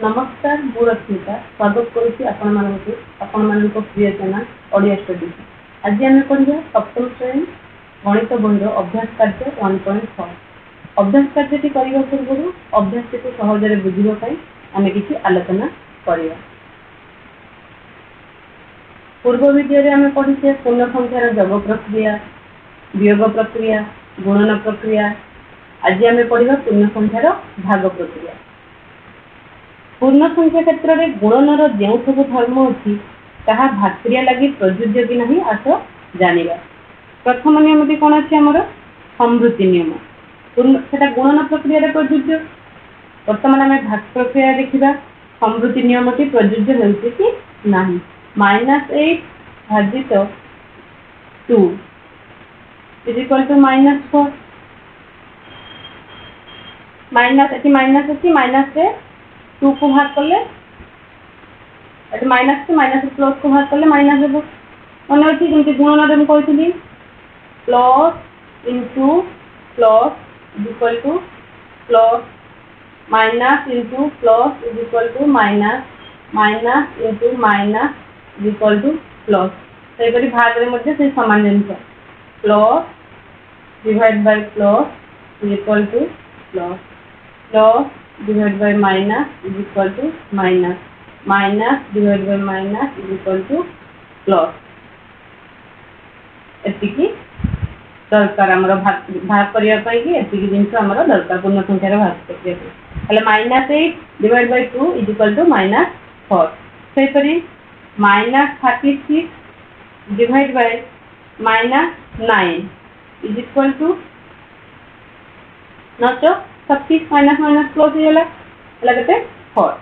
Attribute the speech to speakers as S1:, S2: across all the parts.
S1: नमस्कार मु रश्मिता स्वागत करुच्ची आपण प्रिय चैनल ओडिया स्टडी। आज आम पढ़ा सप्तम श्रेणी गणित बंधु अभ्यास कार्य 1.4। अभ्यास कार्यटी करने पूर्व अभ्यास को सहजरे बुझापी आम किसी आलोचना करवा। पूर्व वीडियो आम पढ़े पूर्ण संख्यार जग प्रक्रिया, वियोग प्रक्रिया, गुणन प्रक्रिया। आज आम पढ़ा पूर्ण संख्यार भाग प्रक्रिया। पूर्ण संख्या क्षेत्र में गुणनर जो सब धर्म अच्छी ताहा भाक्रिया लगी प्रযোज्य कि नहीं आस जानिबा। प्रथम नियम कौन अच्छे आमर समृद्धि नियम से गुणन प्रक्रिया प्रযোज्य। बर्तमान आम भाग प्रक्रिया देखा समृद्धि नियम टी प्रযোज्य होउछि कि नहीं। -8 भाजित 2 इज इक्वल टू -4 माइनस अच्छी माइनस से 2 को भाग कले माइनस से माइनस प्लस को भाग कले माइनस हे मन अच्छी जमी गुणन मुझे plus into plus is equal to plus minus into plus is equal to minus minus into minus is equal to plus. सेपरी भाग में से सामान जिन plus divide by plus is equal to plus plus divide by minus is equal to minus minus divide by minus is equal to plus. एतिकी दरकार आमर भाग करने की जिनस आमर दरकार पूर्ण संख्यार भाग प्रक्रिया। -8 divide by 2 is equal to -4। सेपरी -36 divide by -9 is equal to नच 36 माइनस माइनस प्लस होगा के 4।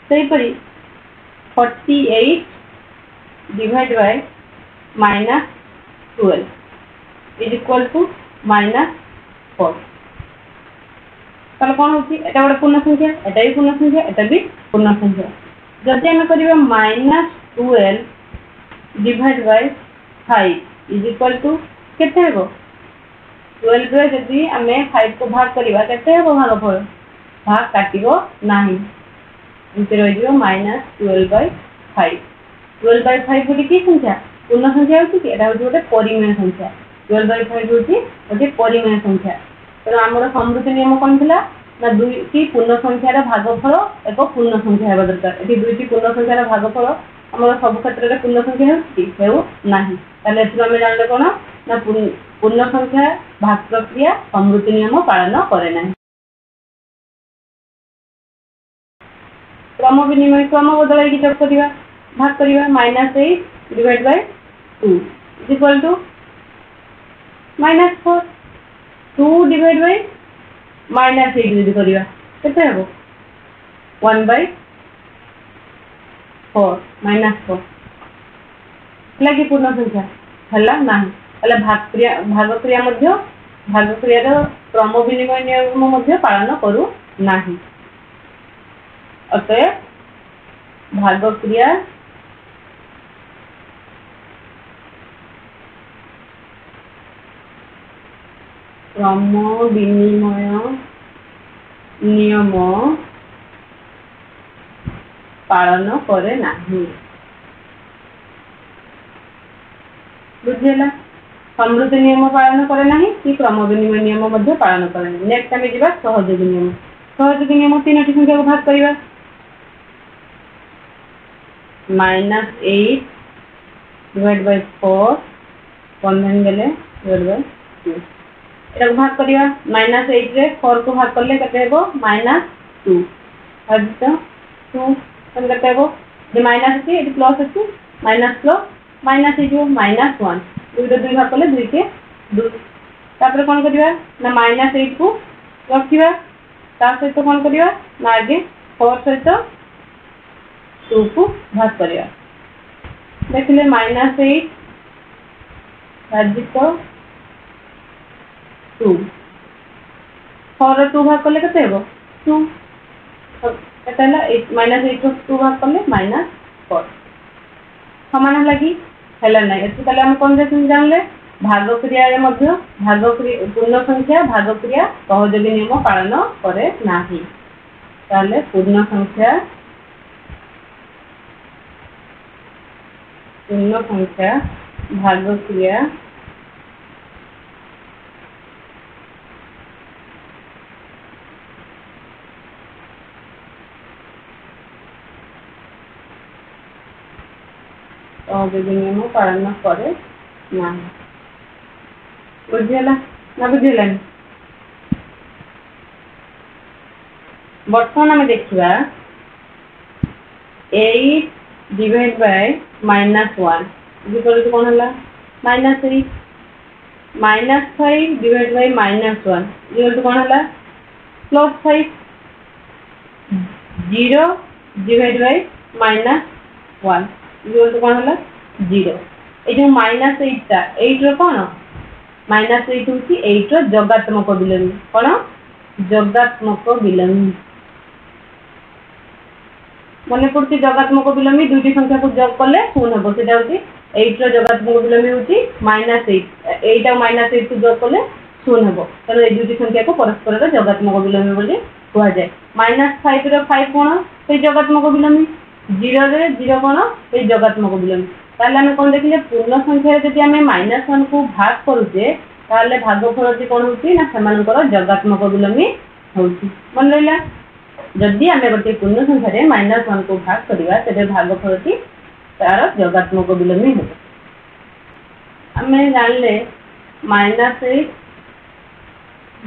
S1: सेपरी 48 divide by -12 is equal to -4। ताले कौन होची एटा गोटे पूर्ण संख्या, एटा भी पूर्ण संख्या, एटा भी पूर्ण संख्या। जदि आम करिबा -12 divide by 5 is equal to केते हेबो। 12 रे जदि आमे 5 को भाग करबा केते हेबो भागफल भाग काटिबो नाही इनते रहि जिवो -12/5। 12/5 गोटे की संख्या पूर्ण संख्या होची कि एटा होची गोटे परिमेय संख्या। 12/5 होची गोटे परिमेय संख्या। तो आमर समृद्धि नियम कौन थिला ना दुईटी पूर्ण संख्यार भागफल एक पूर्ण संख्या हेबा दरकार। एठी दुईटी पूर्ण संख्यार भागफल आमर सब क्षेत्र में पूर्ण संख्या हेउ नाही। ताले एथि आमे जानले कोन ना पूर्ण संख्या भाग प्रक्रिया समृद्धि नियम पालन करे नाही। क्रम विनिमय क्रम बदल जब करवा भाग करवा -8 divide by 2 is equal to -4। 2 divide by -8 यदि करवा केते हेबो 1/4 -4 लगी पूर्ण संख्या हला नाही। भाग क्रिया क्रम विनिमय नियम पालन करू नाही। अतएव भाग क्रिया क्रम विनिमय नियम पालन करे नाही। बुझेला समृद्धि नियम पालन करे नाही कि क्रम विनिमय नियम पालन करे नाही। नेक्स्ट आमे जिबा सहयोगी नियम। सहयोगी नियम तीनटी संख्या को भाग करबा -8 डिवाइड बाय 4 बंधन गेले डिवाइड बाय 2 एटा को भाग करबा -8 रे 4 को भाग करले केते हेबो -2 भाजित 2 तन केते हेबो जे माइनस अछि एटी प्लस अछि माइनस प्लस माइनस हे जो -1 2 रे 2 भाग करले 2 के 2। तापर कोन करबा ना -8 को रखिबा ता सहित कोन करबा ना आगे 4 सहित 2 को भाग करबा। देखिले -8 भाजित 2 4 रे 2 भाग करले केते हेबो 2 एतला -8 को 2 भाग करले -4 समान लगी हेला नहीं। एतु तले हम कोन जे जानले भाग क्रिया रे मध्य पूर्ण संख्या भाग क्रिया सहयोगी नियम पालन करे नाही। ताले पूर्ण संख्या भाग क्रिया नियम पालन करे ना। बुझेगा ना बुझेलानी बर्तमान आम देखा 8 डिवाइड बाय -1 इक्वल टू कौन है -8 -5 डिवाइड बाय -1 इक्वल टू कौन है +5 0 डिवाइड बाय -1 इक्वल टू कौन है 0 ये जो -8 8 रो कौन -8 हूँ 8 रो जगात्मक विलोमी कौन जगात्मक विलोमी मन पड़ती जगात्मक विलोमी दुईटी संख्या को जोग कले शून्य हम से 8 रो जगात्मक विलोमी हूँ -8 8 और -8 को जोग कले शून्य हम तेनाली ये दुईटी संख्या को परस्पर जगात्मक विलोमी बोली कह जाए -5 रो 5 कौन से जगात्मक विलोमी 0 रे 0 कौन से जगात्मक विलोमी ताले आम कौन देखिले पूर्ण संख्या जब आम -1 को भाग करुचे ताले भागफल कौन होती ना सेमानकर जगात्मक विलोमी होती मन रहा जदि आम गोटे पूर्ण संख्यार -1 को भाग करवा तेज भागफल तार जगात्मक विलोमी हो आम जानले -8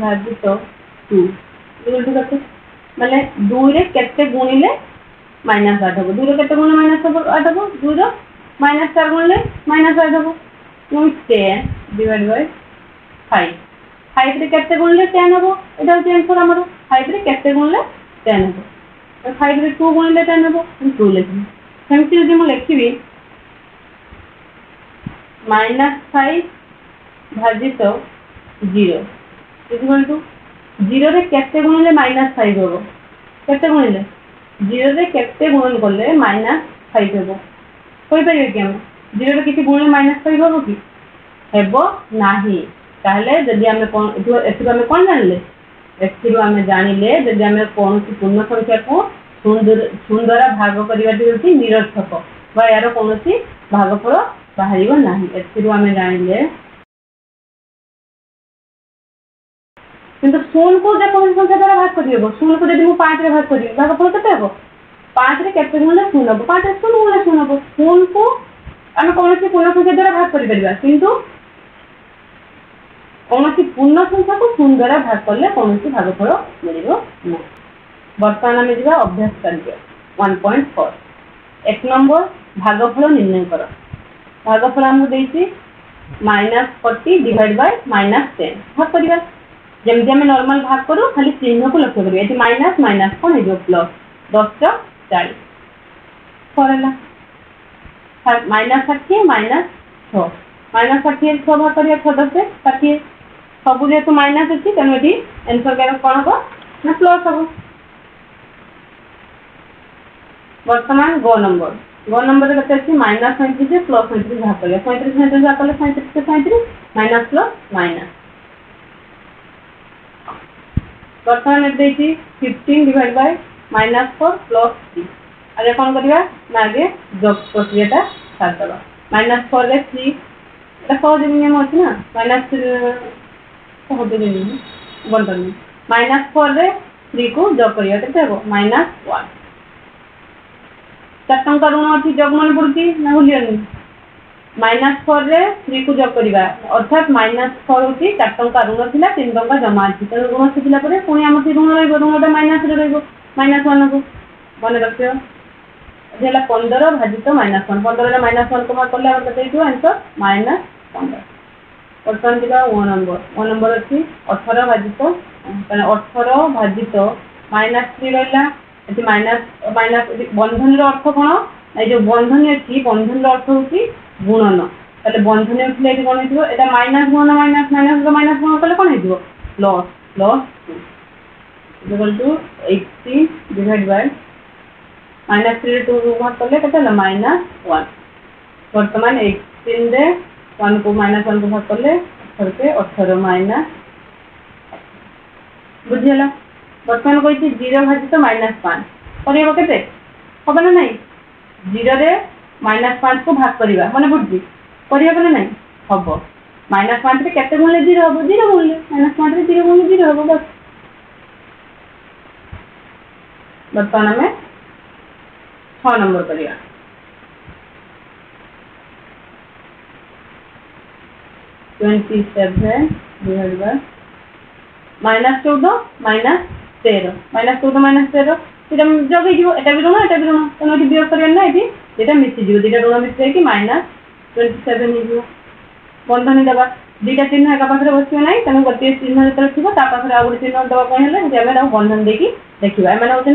S1: भाजित 2 कते माने 2 रे केते गुणिले -8 हम 2 रे केते गुण -8 हम 2 रो -4 गुणिले -8 हम 10 डिवाइड बाय 5 5 रे केते गुणिले 10 हम एटा होची आंसर हमर 5 रे केते गुणिले 10 हम 5 रे 2 गुणिले 10 हम 2 लिखि सेमति जदि मु लिखिबी -5 भाजित 0 इक्वल टू 0 रे केते गुणिले -5 हो केते गुणिले 0 रे केते गुणन करले -5 हो कोइ परिबे कि हम 0 रे किछि गुणले -5 हो कि हेबो नाही ताहले जदि हम कोन एथि हम कोन जानले एथि हम जानिले जदि हम कोन पूर्ण संख्या को शून्य द्वारा भाग करिवाटी होती निरर्थक बा यार कोनोसी भागफल बाहरिबो नाही एथि हम जानिले किंतु शून्य को जेकोसी संख्या द्वारा भाग करिबो शून्य को जदि मु 5 रे भाग करिबो भागफल केते हेबो 5 रे केते गुणले शून्य हम 5 रे शून्य गुणले शून्य हम शून्य को आम कोनोसी पूर्ण संख्या द्वारा भाग करि परिबा किंतु कोनोसी पूर्ण संख्या को शून्य द्वारा भाग करले कोनोसी भागफल मिलिबो ना। वर्तमान आम जा अभ्यास कार्य 1.4 एक नंबर भागफल निर्णय कर भागफल आमको देइछि -40 डिवाइड बाय -10 भाग करिबा जमि आम नॉर्मल भाग करूँ खाली चिन्ह को लक्ष्य करिए ये माइनस माइनस कौन है प्लस 10 40 करला -60 -6 -60 6 भाग करिए 6 10 60 सब जेतु माइनस अच्छी तेणु ये आंसर क्या कौन हम ना प्लस हम वर्तमान गो नंबर के -35 प्लस 35 भाग करिए 35 भाग कले 35 से 35 माइनस प्लस माइनस वर्तमान 15 डिवाइड बाय -4 प्लस 3 आगे कौन करवा ना आगे जोग प्रक्रिया सारदे -4 रे 3 एटा सहज नियम अच्छी ना -4 रे 3 को जोग करिया केते हो -1 4 टंका ऋण अच्छी जोग मन पड़ुची ना भूलियनी -4 रे 3 को जोग करिवा अर्थात -4 होची 4 टंका ऋण थिला 3 टंका जमा अछि तेणु ऋण थिला परे पुणी आम ऋण रहइबो ऋणटा माइनस रे रहइबो -1 को मन रखियो जेला 15 भाजित -1 15 रे -1 को भाग करले हम कते हितो आंसर -15 वर्तमान दिबा 1 नंबर अछि 18 भाजित 18 भाजित -3 रहला एति माइनस बंधन रो अर्थ कोन ए जो बंधन अछि बंधन रो अर्थ होची गुणन ताले बंधन उठले एति कोन हितो एटा माइनस गुणन माइनस रो माइनस गुणन करले कोन हितो plus 2 equal to 80 divide by -3 रे 2 भाग करले केते होला -1 वर्तमान 18 रे 1 को -1 को भाग करले 18 माइनस बुझियला बर्तमान कही 0 भाजित -5 करवा के हम ना ना 0 रे -5 को भाग करवा मन पड़ी करवा ना ना हम -5 रे केते गुणले 0 हम 0 गुणले -5 रे 0 गुणले 0 हम बस बर्तमान आम 6 नंबर करवा -27 डिवाइड बाय -14 -13 -14 -13 এটা যোগ হয়ে যাব এটা বি ঋণ তেমন এটি বিয়োগ করিবার না এটি এটা মিশিযোগ দুইটা ঋণ মিশি যাই -27 হয়ে যাব বন্ধনী দেবা দুইটা চিহ্ন একা পাখে বসবে না তেমন গোটিয়ে চিহ্ন যেতে থাকবে তা পাখে আর গোটে চিহ্ন দেওয়া হলে যে আমি তাকে বন্ধন ଦେଇକି ଦେଖିବା এମାନେ হচ্ছেন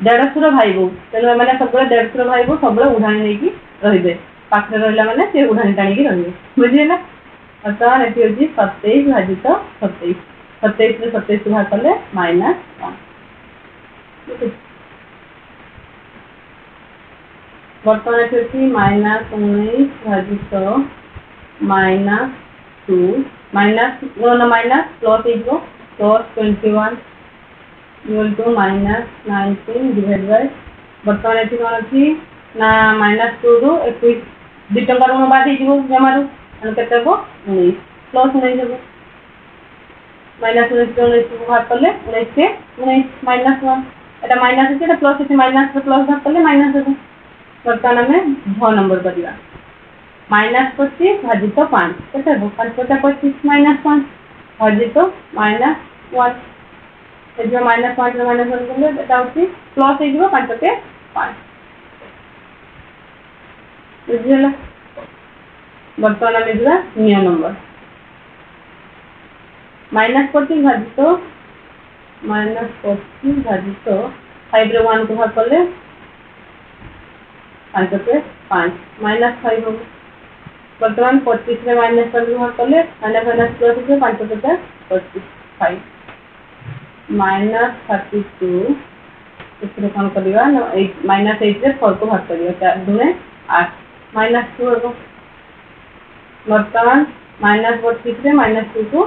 S1: দেড়শুর ভাই বউ তেমন এମାନେ ସବୁବେଳେ দেড়শুর ভাই বউ ସବୁବେଳେ উড়ানি ନେଇକି ରହିବେ ପାଖରେ ରହିଲା ମାନେ ସେ ଉড়ାনি ଟାଣିକି ରହିବେ ବୁଝିହେଲା ବର୍ତ୍ତମାନ ଏଠି ହେଉଛି 27 ଭାଜିତ 27 27 ରୁ 27 ଭାଗ କଲେ -1 बर्तमान एटी -19 भाजित -2 minus plus +21 equal to -19 divide by बर्तमान एटी कौन अच्छी ना -2 रू 21 2 टंका ऋण बाद हो जमारू केते को 19 प्लस 19 हो -19 को भाग कले 19 से 19 -1 এটা माइनस আছে এটা प्लस আছে माइनस रे प्लस भाग कले माइनस हो बर्तमान आम 6 नंबर करवा -25 भाजित 5 केते हो 5 × 25 -5 भाजित -1 ए जो -5 रे -1 कले एटा होची प्लस हे जीवो 5 के 5 बुझियला बर्तमान आम जीवा नियम नंबर -25 भाजित -25 भाजित 5 रे 1 को भाग कले 5 के 5 -5 हो बर्तमान 25 रे -1 को भाग कले माइनस प्लस हो 5 के 25 5 -32 इसरे कौन करवा -8 रे 4 को भाग करवा 4 दूने 8 -2 हो बर्तमान -32 रे -2 को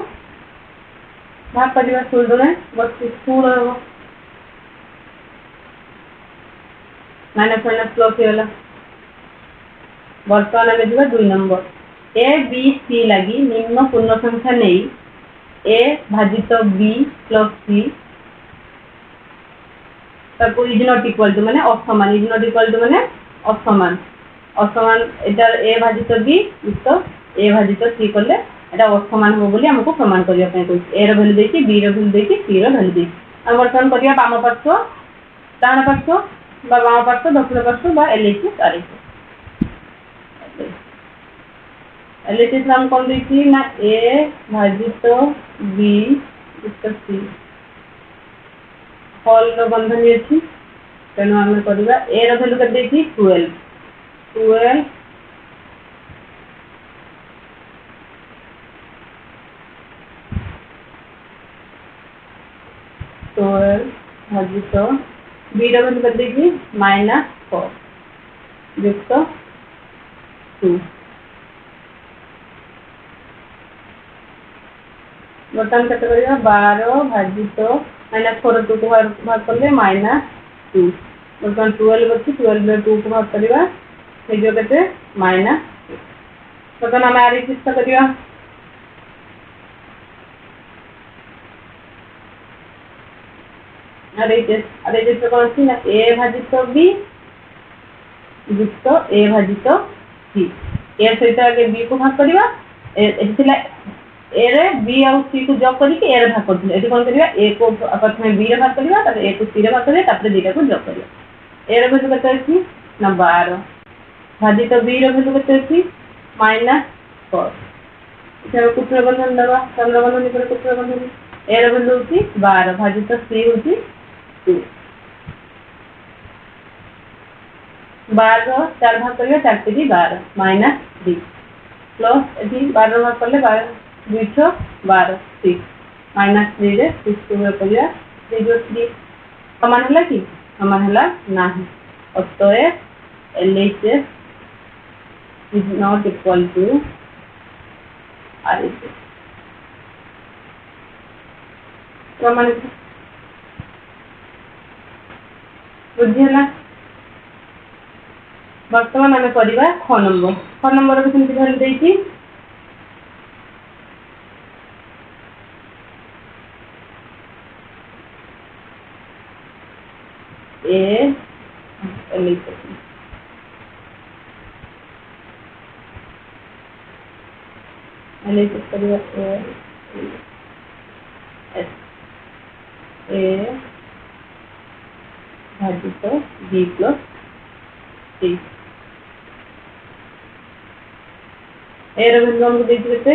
S1: भाग करवा 16 दूने 32 16 हो माइनस प्लस होगा बर्तमान आम जी 2 नंबर ए बी सी लगी निम्न पूर्ण संख्या नहीं ए भाजित बी प्लस सी ताको इज नॉट इक्वल टू माने असमान इज नॉट इक्वल टू माने असमान असमान एटा ए भाजित बी युक्त ए भाजित सी कले एटा असमान हो बोली हमको प्रमाण करिया पय कहै ए रो वैल्यू देकी बी रो वैल्यू देकी सी रो वैल्यू देकी हम वर्तमान करिया बाम पार्श्व डान पार्श्व बा बाम पार्श्व दक्षिण पार्श्व बा एलएचएस आरएचएस एलएचएस नाम कौन देखी ना ए भाजित बी युक्त सी हल रो बंधन अछि तेनु हम करबा ए रो वैल्यू कर देखी 12 भाजित बी रो वैल्यू कर देखी -4 युक्त 2 बर्तमान केते करिया 12 भाजित -4 2 को भाग करले -2 बर्तमान 12 अछि 12 रे 2 को भाग करबा हे जो केते -6 बर्तमान हम आरी चेष्टा करिया अरे जैसे कौन सी ना ए भाजित बी युक्त ए भाजित सी ए सहित आगे बी को भाग करवा ए रे बी आ सी को जॉब करके ए रे भाग करथिले एठी कोन करबा ए को प्रथमे बी रे भाग करबा तब ए को सी रे भाग करबा तब बीटा को जॉब करबा ए रे वैल्यू कते अछि ना 12 भाजित बी रे वैल्यू कते अछि -4 इसे कुत्र बंधन दबा चंद्र बंधन पर कुत्र बंधन ए रे वैल्यू अछि 12 भाजित सी अछि 2 12 4 भाग करिया 4 3 12 -3 प्लस एठी 12 भाग करले 12 6 -3 रे 6 को करिया जे जो 3 समान हला कि समान हला नाही अतः LHS is not equal to RHS प्रमाणित बुझीगला बर्तमान आम करवा ख नंबर को सेमती भैल्यू देती ए भाजित बी प्लस सी ए वैल्यू हमको देखते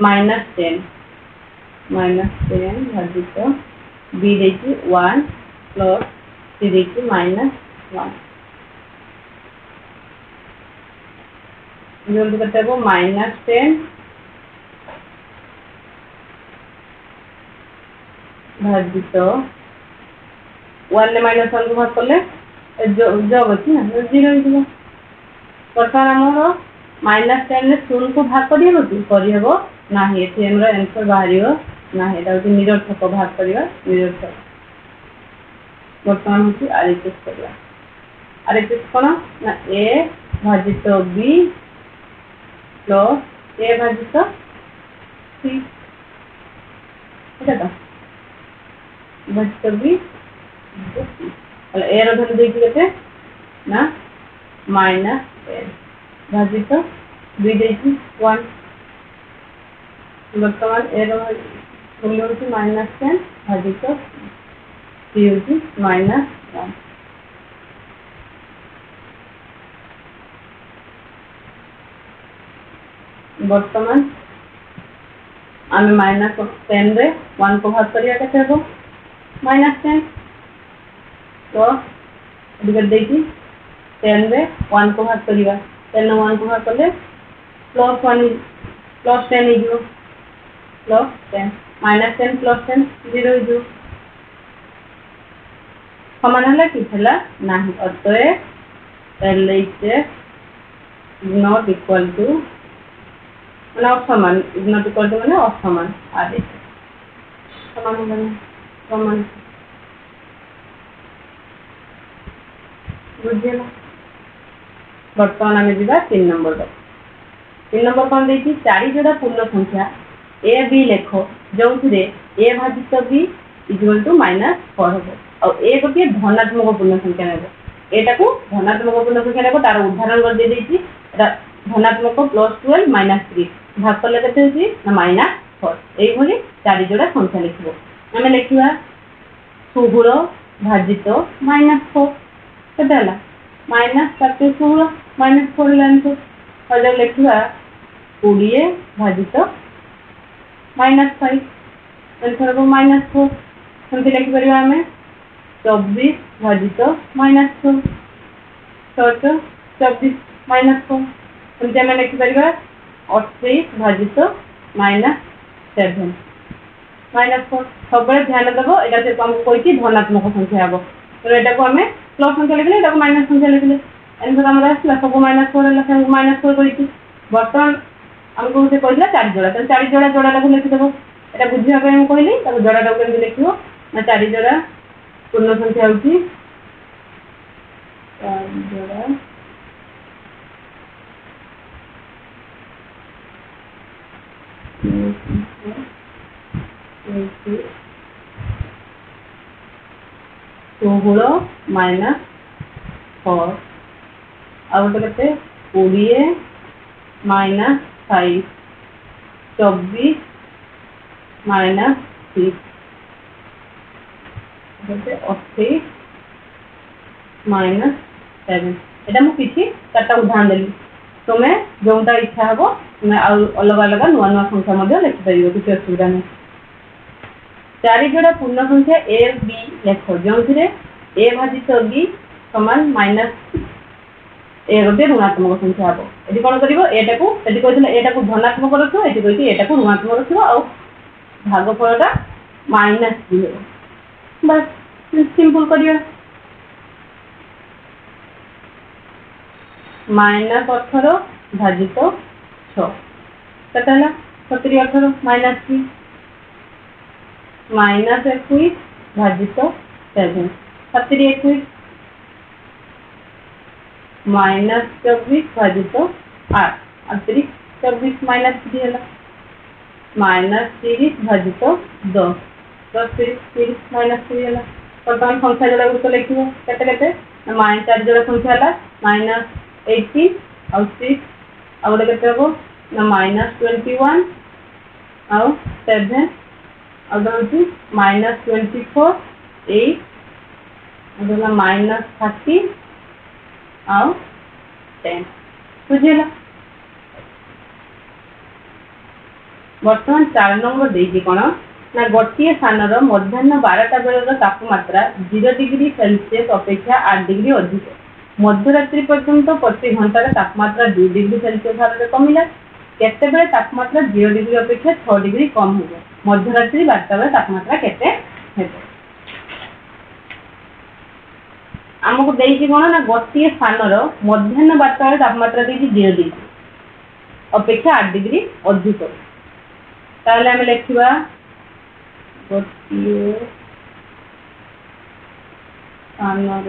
S1: -10 भाजित बी देखिए 1 प्लस सी देखिए -1 जो करते हैं -10 भाजित 1 ने -1 को भाग कले जब अच्छी ना 0 बर्तमान आमर -10 ने 0 को भाग करहब ना एटीएम आंसर बाहर ना निरर्थक भाग करवा निरर्थक बर्तमान हूँ आरएचएस करवा आरएचएस कौन ना ए भाजित बी प्लस ए भाजित सी तो भाजित बी ए रैल्यू देखिए ना -10 भाजित बी देखिए 1 बर्तमान ए मूल्य हूँ -10 भाजित सी हूँ -1 बर्तमान आम -10 रे 1 को भाग करिया केते हो -10 तो देखिए 10 रे 1 को भाग करिया 10 1 को भाग कले +10 हो +10 -10 +10 0 हो समान है कि ना अतएव LHS is not equal to मैंने असमान इज नॉट इक्वल टू मैंने असमान आरएचएस समान समान बुझेगा बर्तमान आम जा 3 नंबर 3 नंबर कौन देखिए 4 जोड़ा पूर्ण संख्या ए बी लेख जो ए भाजित बी इक्वल टू -4 हम और ए गोटे धनात्मक पूर्ण संख्या नेब एटा को धनात्मक पूर्ण संख्या नेब तार उदाहरण कर दे देछि धनात्मक +12 -3 भाग कले केते होछि ना -4 एई भली 4 जोड़ा संख्या लिखबो आम लिखिबा 16 भाजित -4 केते हला -16 -4 लाइन और जब लिखा 20 भाजित -5 आंसर को -4 सेमती लिखिपर आम 24 भाजित -4 24 -4 सेमती आम लिखिपर 28 भाजित -7 -4 सब ध्यान देव यहाँ से आमको कही धनात्मक संख्या हम तो यहाँ को आम प्लस संख्या लिखले यहाँ माइनस संख्या लिखले आंसर आम आसला सब -4 -4 कर बर्तमान आमको से कहला 4 जोड़ा तो 4 जोड़ा जोड़ा को लिखिदेव यहाँ बुझापी कहली जोड़ा को लिख ना 4 जोड़ा पूर्ण संख्या होगी 4 जोड़ा 16 -4 आ गोटे के 20 -5 24 -6 28 -7 एटा मु किछि चारटा उदाहरण देली तुम्हें जोटा इच्छा हम तुम्हें अलग अलग नुआ नुआ संख्या लिखिपर किसी असुविधा नहीं 4 जोड़ा पूर्ण संख्या ए बी लेख जो ए भाजित बी समान ए गोटे ऋणात्मक संख्या हम ये कौन कर एटा को धनात्मक रखो ये कही एटा को ऋणात्मक रखो आ भागफलटा -3 बस सिंपल करिया -18 भाजित 6 केते हला 70 18 -3 -21 भाजित 7 7 21 -24 भाजित 8 30 24 -3 है -30 भाजित 10 10 30 -3 है बर्तमान संख्या जोड़ा गुड़िक लिख के -4 जोड़ा संख्या है -18 आउ 6 आउ गोटे के हम -21 आउ 7 आउ हूँ -24 8 -30 आउ 10 बुझेगा। बर्तमान 4 नंबर देखिए कौन ना गोटे स्थानर मध्याह्न 12टा बेलर तापमात्रा 0 डिग्री सेल्सियस अपेक्षा 8 डिग्री अधिक मध्यरात्रि पर्यंत प्रति घंटार तापमात्रा 2 डिग्री सेल्सियस हार कमिला केते तापमात्रा 0 डिग्री अपेक्षा 6 डिग्री कम हो मध्यरात्रि 12टा बेले तापमात्रा केते हेबो आमको देइछि कोन ना गोटे स्थानर मध्याह्न 12टा बेले तापमात्रा देइछि 0 डिग्री अपेक्षा 8 डिग्री अधिक ताहले हम लिखिबा गोटे स्थानर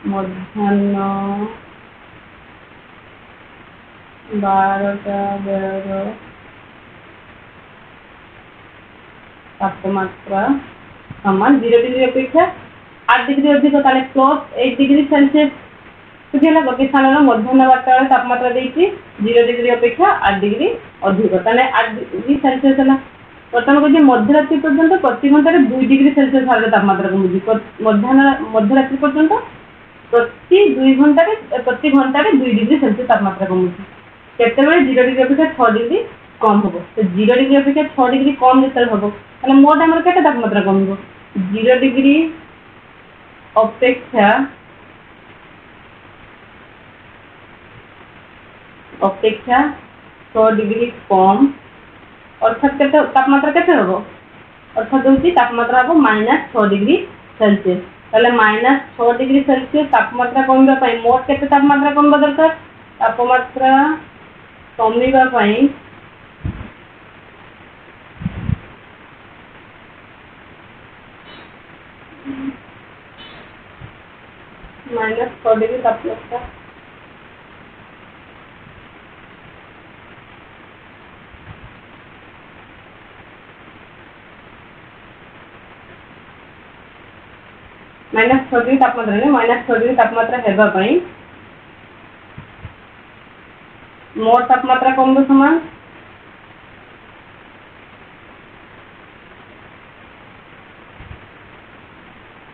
S1: मध्याह्न 12टा बेलर तापमात्रा समान 0 डिग्री अपेक्षा 8 डिग्री अधिक ताले +8 डिग्री सेल्सियस बुझेला गोटे स्थान मध्याह्न 12टा तापमात्रा देइछि 0 डिग्री अपेक्षा 8 डिग्री अधिक ताले 8 डिग्री सेल्सियस है बर्तमान को मध्यरात्रि पर्यंत प्रति घंटे 2 डिग्री सेल्सियस हार तापमात्रा कमुची मध्यरात्रि पर्यंत प्रति 2 घंटे 2 डिग्री सेल्सियस तापमात्रा कमुची केते 0 डिग्री अपेक्षा 6 डिग्री कम होबो तो 0 डिग्री अपेक्षा 6 डिग्री कम जेते होबो ताले मोट हमर केते तापमात्रा कमिबो 0 डिग्री अपेक्षा 6 डिग्री कम अर्थात केते तापमात्रा केते होबो अर्थात होची तापमात्रा होबो -6 डिग्री सेल्सियस ताले -6 डिग्री सेल्सियस तापमात्रा कमिबा पई मोट केते तापमात्रा कमिबा दरकार तापमात्रा कमिबा पई -6 डिग्री तापमात्रा -6 डिग्री तापमात्रा ने -6 डिग्री तापमात्रा हेबा पई मोट तापमात्रा कम समान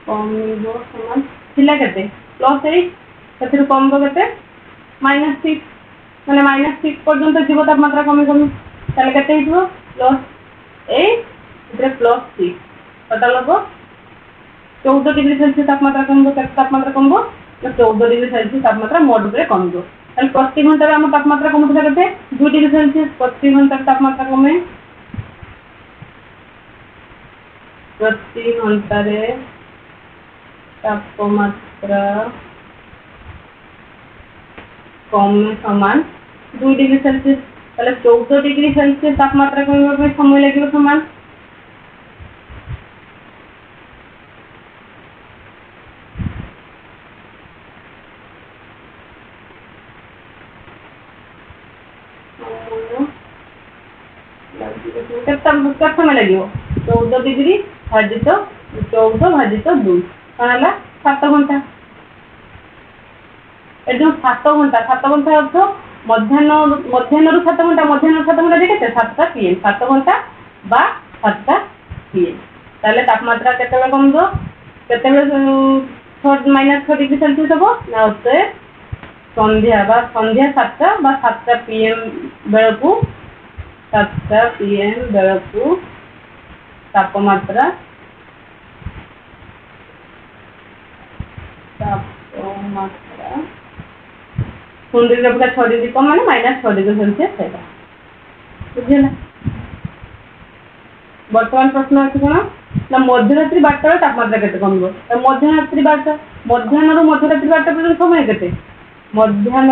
S1: कमिबो समान थिला केते +8 सेतिर कमबो केते -6 माने -6 पर्यंत जीव तापमात्रा कमी कमी ताले केते हिजो +8 सेतिर +6 टोटल हो 14 डिग्री सेल्सियस तापमात्रा कम तापमात्रा कम 14 डिग्री सेल्सियस तापमात्रा मोट उपरे कम प्रति घंटे आम तापमात्रा कमुला के 2 डिग्री सेल्सियस प्रति घंटा तापमात्रा कमे प्रति घंटे तापमात्रा कम समान 2 डिग्री सेल्सियस 14 डिग्री सेल्सियस तापमात्रा कम समय लगे समान समय लगे 14 डिग्री भाजित 14 भाजित 2 कौन 7 घंटा ये 7 घंटा अर्थ मध्याह्न 7 घंटा देखते 7टा PM 7 घंटा बा 7टा PM ताले तापमात्रा केते कमबो केते -6 डिग्री सेल्सियस हबो ना उते संध्या 7टा बा 7टा PM बेलकू 7टा PM बेलकू तापमात्रा डिग्री अपेक्षा 6 डिग्री कम माने -6 डिग्री सेल्सियस है बुझेला। वर्तमान प्रश्न अच्छे कौन ना मध्यरात्रि 12टा तापमात्रा केते कमिबो मध्यरात्रि 12टा मध्याह्न मध्यरात्रि 12टा पर्यंत समय केते मध्याह्न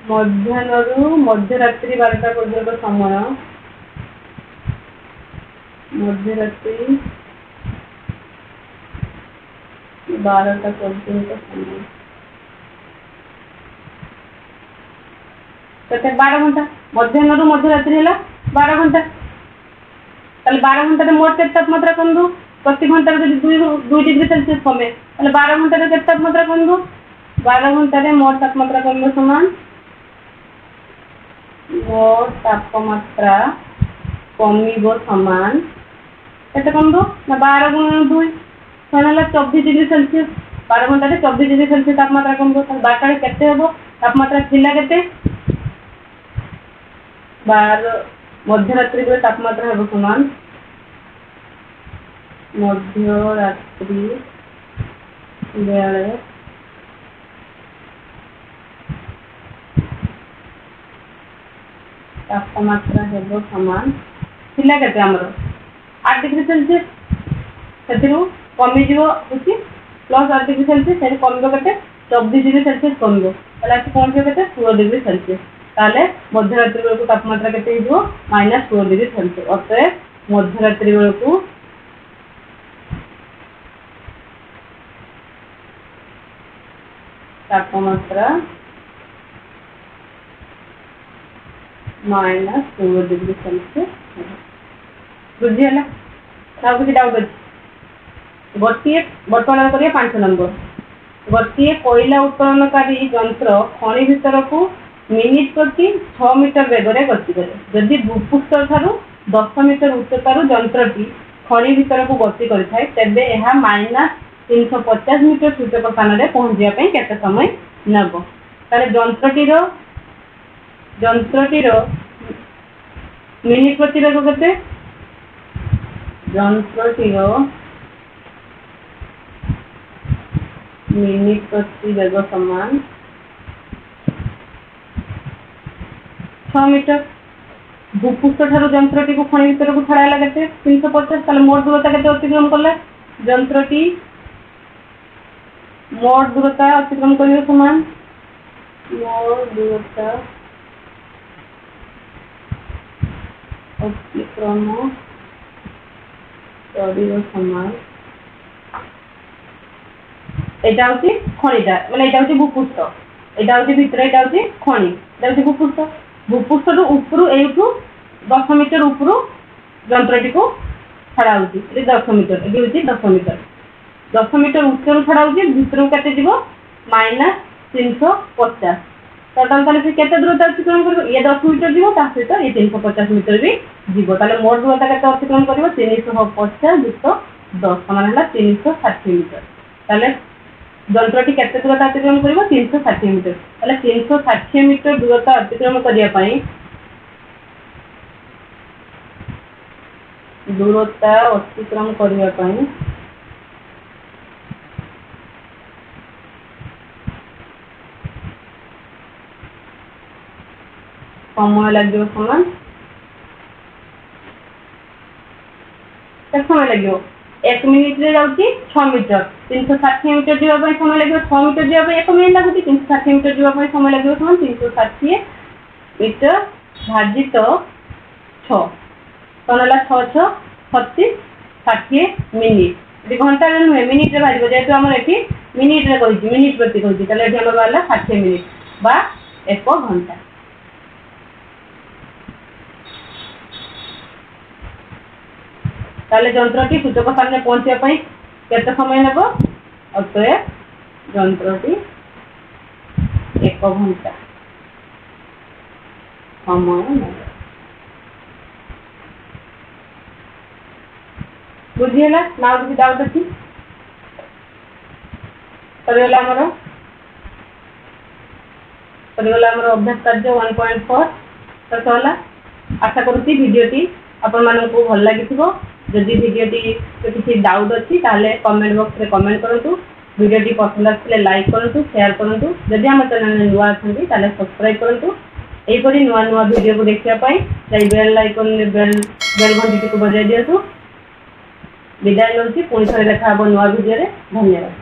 S1: मध्यरात्रि 12टा पर्यंत समय मध्यरात्रि 12टा पर्यंत समय केते 12 घंटा मध्याह्न रु मध्यरात्रि है 12 घंटा ताले 12 घंटा रे मोट केते तापमात्रा कम दो प्रति घंटा रे 2 डिग्री सेल्सियस कमे ताले 12 घंटा रे केते तापमात्रा कम दो 12 घंटा रे मोट तापमात्रा कम समान मोट तापमात्रा कमिबो समान केते कम दो ना 12 गुणन 2 सनला 24 डिग्री सेल्सियस 12 घंटा रे 24 डिग्री सेल्सियस तापमात्रा कम दो 12 रे केते हेबो तापमात्रा थिला केते 12 मध्यरात्रि बेले तापमात्रा हेबो समान मध्यरात्रि बेले तापमात्रा हेबो समान थिला केते हमरो 8 डिग्री सेल्सियस सेतिरु कमी जीवो होची प्लस 8 डिग्री सेल्सियस से कमिबो केते 24 डिग्री सेल्सियस कमिबो ताले आसी पहुंचो केते 16 डिग्री सेल्सियस ताले मध्यरात्रि बेलू तापमात्रा केते हिजो -4 डिग्री सेल्सियस अतः मध्यरात्रि बेलू तापमात्रा -16 डिग्री सेल्सियस बुझियला ना कुछ डाउट अछि गोटे बर्तमान करिए 5 नंबर गोटे कोयला उत्तोलनकारी यंत्र खनि भीतर को मिनिट प्रति 6 मीटर वेग रे गति करे जदि भूपृष्ठ ठारू 10 मीटर उच्चतार यंत्रटी खनि भीतर को गति करिथाय तबे एहा -350 मीटर सूचक स्थान रे पहुंचिया पे केते समय नबो ताले यंत्रटीर मिनिट प्रति वेग केते यंत्रटीर मिनिट प्रति वेग समान 6 मीटर भूपृष्ठ ठारू यंत्रटी को खनि भीतर को छड़ाइला केते 350 ताले मोट दूरता केते अतिक्रम करले यंत्रटी मोट दूरता अतिक्रम करियो समान मोट दूरता अतिक्रम करियो समान एटा होची खनिटा माने एटा होची भूपृष्ठ एटा होची भीतर एटा होची खनि एटा होची भूपृष्ठ भूपृष्ठ रु ऊपर एठू 10 मीटर ऊपर यंत्रटी को छड़ा होची ए 10 मीटर ए होची 10 मीटर 10 मीटर ऊपर छड़ा होची भीतर केते जीवो -350 टोटल ताले से केते दूरता अतिक्रम करबो ये 10 मीटर जीवो ता सहित ये 350 मीटर भी जीवो ताले मोट दूरता केते अतिक्रम करबो 350 युक्त 10 समान हला 360 मीटर ताले यंत्रटी केते दूरता अतिक्रम करिवो 360 मीटर ताले 360 मीटर दूरता अतिक्रम करिया पई दूरता अतिक्रम करिया पई समय लगे समान समय लगे 1 मिनिट रे जाउची 6 मीटर 360 मीटर जीवा पई समय लगे 6 मीटर जीवा पई 1 मिनिट लागुची 360 मीटर जीवा पई समय लगे समान 360 मीटर भाजित 6 तनला 6 36 60 मिनिट ए घंटा रे नुहे मिनिट रे भाजिबो जेतु हमर एठी मिनिट रे कहिची मिनिट प्रति कहिची तले एठी हमर वाला 60 मिनिट बा 1 घंटा ताले यंत्रटी सूचक स्थान में पहुंचिया पई केते समय नेबो अतः यंत्रटी 1 घंटा समय नेबो बुझियला ना कुछ डाउट अछि परिगला हमरो अभ्यास कार्य 1.4 तो होला आशा करूची वीडियोटी आपण माननको भल लागिथिबो जदि वीडियोटी किसी डाउट अच्छी ताले कमेंट बॉक्स रे कमेंट करंतु वीडियोटी पसंद आछले लाइक करंतु शेयर करंतु जदि हम चैनल ने नुआ अछंती ताले सब्सक्राइब करंतु एई परि नुआ नुआ वीडियो को देखिया पई बेल आइकन बेल घंटी को बजाय दियतु विदाय लउची पुणी थरे देखा हबो नुआ वीडियो रे धन्यवाद।